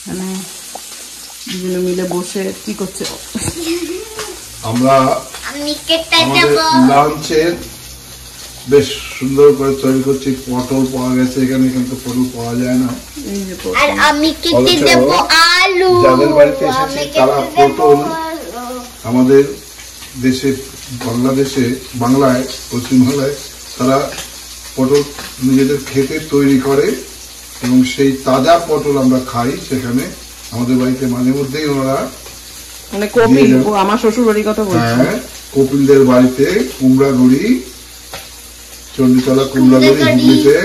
মানে দুজনে মিলে বসে কি করছে? আমরা লাঞ্চের বেশ সুন্দর করে তৈরি করছি। পটল পাওয়া গেছে এখানে, কিন্তু পটল পাওয়া যায় না। আর আমি কেটে দেব আলু। যাদের বাড়িতে এসেছি তারা পটল আমাদের দেশে, বাংলাদেশে, বাংলায়, পশ্চিমবাংলায় তারা পটল নিজেদের খেতে তৈরি করে এবং সেই তাজা পটল আমরা খাই। সেখানে আমাদের বাড়িতে মাঝে মধ্যেই ওনারা মানে কপিল, আমার শ্বশুর বাড়ির কথা বলছি। হ্যাঁ, কপিলদের বাড়িতে কুমড়াগুড়ি, চণ্ডীতলা কুমড়াগুড়ি হুগলিতে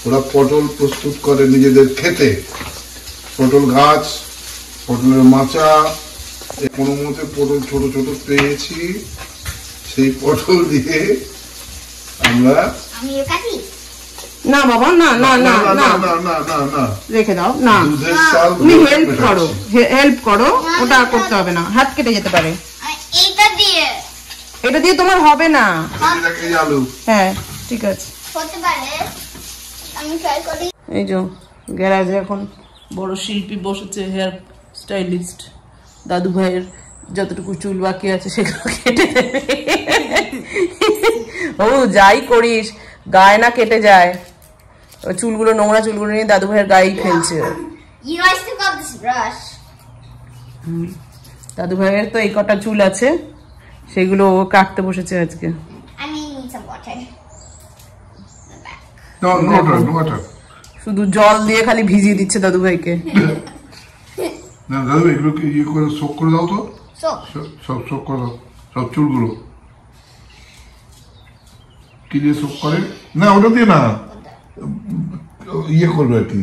ওরা পটল প্রস্তুত করে নিজেদের খেতে। পটল গাছ, পটলের মাচা, কোনো মতে পটল ছোট ছোট পেয়েছি, সেই পটল দিয়ে আমরা না বাবা, না না না না না না না রেখে দাও না, তুমি হেল্প করো, ওটা করতে হবে না, হাত কেটে যেতে পারে। এটা দিয়ে তোমার হবে না। হ্যাঁ ঠিক আছে, এই যে গ্যারাজে এখন বড় শিল্পী বসেছে, হেয়ার স্টাইলিস্ট। দাদু ভাইয়ের যতটুকু চুল বাকি আছে সেগুলো কেটে দেবে। ও যাই করিস, গায়ে না কেটে যায়। চুলগুলো, নোংরা চুলগুলো নিয়ে দাদু ভাইয়ের গায়েই ফেলছে। দাদু ভাইয়ের তো এই কটা চুল আছে, সেগুলো ও কাটতে বসেছে আজকে। শুধু জল দিয়ে খালি ভিজিয়ে দিচ্ছে দাদু ভাইকে। না দাদু, এগুলোকে ইয়ে করে শোক করে দাও তো, সব শোক করে দাও, সব চুলগুলো। কি দিয়ে শোক করে? না ওটা দিয়ে না, ইয়ে করবে আর কি।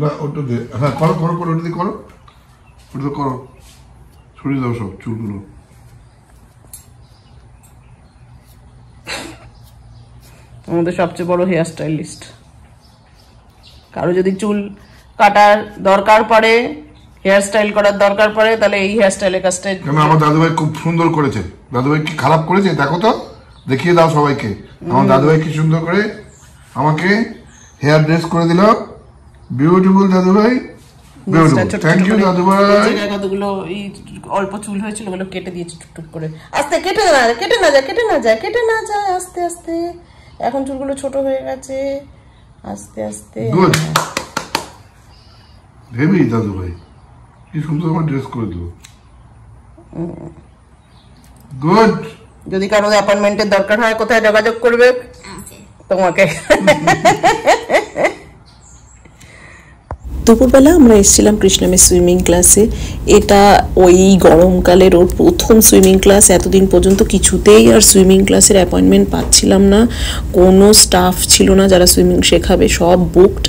না ওটা দিয়ে, হ্যাঁ করো করো করো, ওটা দিয়ে করো, ওটা দিয়ে করো, সরিয়ে দাও সব চুলগুলো। আমাদের সবচেয়ে বড় হেয়ার স্টাইলিস্ট। কারো যদি চুল কাটার দরকার পড়ে, হেয়ার স্টাইল করার দরকার পড়ে, তাহলে এই হেয়ার স্টাইলের কাজটা। আমার দাদুভাই খুব সুন্দর করেছে। দাদুভাই কি খারাপ করেছে দেখো তো, দেখিয়ে দাও সবাইকে। আমার দাদুভাই কি সুন্দর করে আমাকে হেয়ার ড্রেস করে দিল। বিউটিফুল দাদুভাই, থ্যাংক ইউ দাদুভাই। কতগুলো এই অল্প চুল হয়েছিল, ওগুলো কেটে দিয়েছে টুকটুক করে। আস্তে কেটে না যায়, কেটে না যায়, কেটে না যায়, কেটে না যায়, আস্তে আস্তে। এখন চুলগুলো ছোট হয়ে গেছে, আস্তে আস্তে। গুড, হেভি দাদুভাই, কি সুন্দর আমার ড্রেস করে দিল। গুড। যদি কারো অ্যাপয়েন্টমেন্টের দরকার হয়, কোথায় যোগাযোগ করবে তোমাকে? দুপুরবেলা আমরা এসেছিলাম কৃষ্ণামের সুইমিং ক্লাসে। এটা ওই গরমকালের ওর প্রথম সুইমিং ক্লাস। এতদিন পর্যন্ত কিছুতেই আর সুইমিং ক্লাসের অ্যাপয়েন্টমেন্ট পাচ্ছিলাম না, কোনো স্টাফ ছিল না যারা সুইমিং শেখাবে, সব বুকড।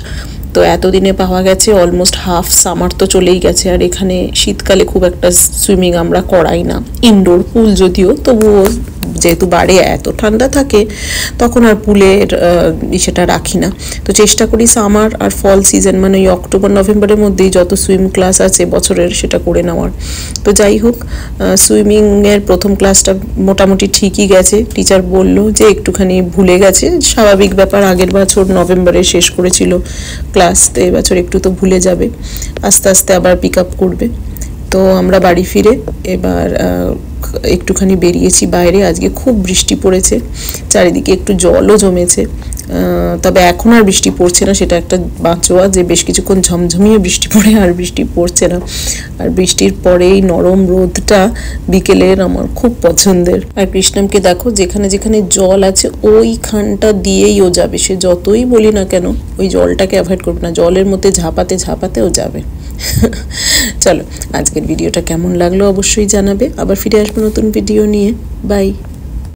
তো এতদিনে পাওয়া গেছে, অলমোস্ট হাফ সামার তো চলেই গেছে। আর এখানে শীতকালে খুব একটা সুইমিং আমরা করাই না, ইনডোর পুল যদিও, তবুও যেহেতু বাড়ি এত ঠান্ডা থাকে তখন আর পুলের সেটা রাখি না। তো চেষ্টা করি সামার আর ফল সিজন, মানে ওই অক্টোবর নভেম্বরের মধ্যেই যত সুইম ক্লাস আছে বছরের সেটা করে নেওয়ার। তো যাই হোক, সুইমিংয়ের প্রথম ক্লাসটা মোটামুটি ঠিকই গেছে। টিচার বলল যে একটুখানি ভুলে গেছে, স্বাভাবিক ব্যাপার, আগের বছর নভেম্বরে শেষ করেছিল ক্লাস, তো এবছর একটু তো ভুলে যাবে, আস্তে আস্তে আবার পিক আপ করবে। তো আমরা বাড়ি ফিরে এবার একটুখানি বেরিয়েছি বাইরে। আজকে খুব বৃষ্টি পড়েছে, চারিদিকে একটু জলও জমেছে, তবে এখন আর বৃষ্টি পড়ছে না, সেটা একটা বাঁচোয়া যে বেশ কিছুক্ষণ ঝমঝমিয়ে বৃষ্টি পড়ে আর বৃষ্টি পড়ছে না। আর বৃষ্টির পরেই নরম রোদটা বিকেলের আমার খুব পছন্দের। আর কৃষ্ণামকে দেখো, যেখানে যেখানে জল আছে ওইখানটা দিয়েই ও যাবে, সে যতই বলি না কেন ওই জলটাকে অ্যাভয়েড করবে না, জলের মধ্যে ঝাঁপাতে ঝাঁপাতে ও যাবে। চলো, আজকের ভিডিওটা কেমন লাগলো অবশ্যই জানাবে, আবার ফিরে আসবো নতুন ভিডিও নিয়ে। বাই।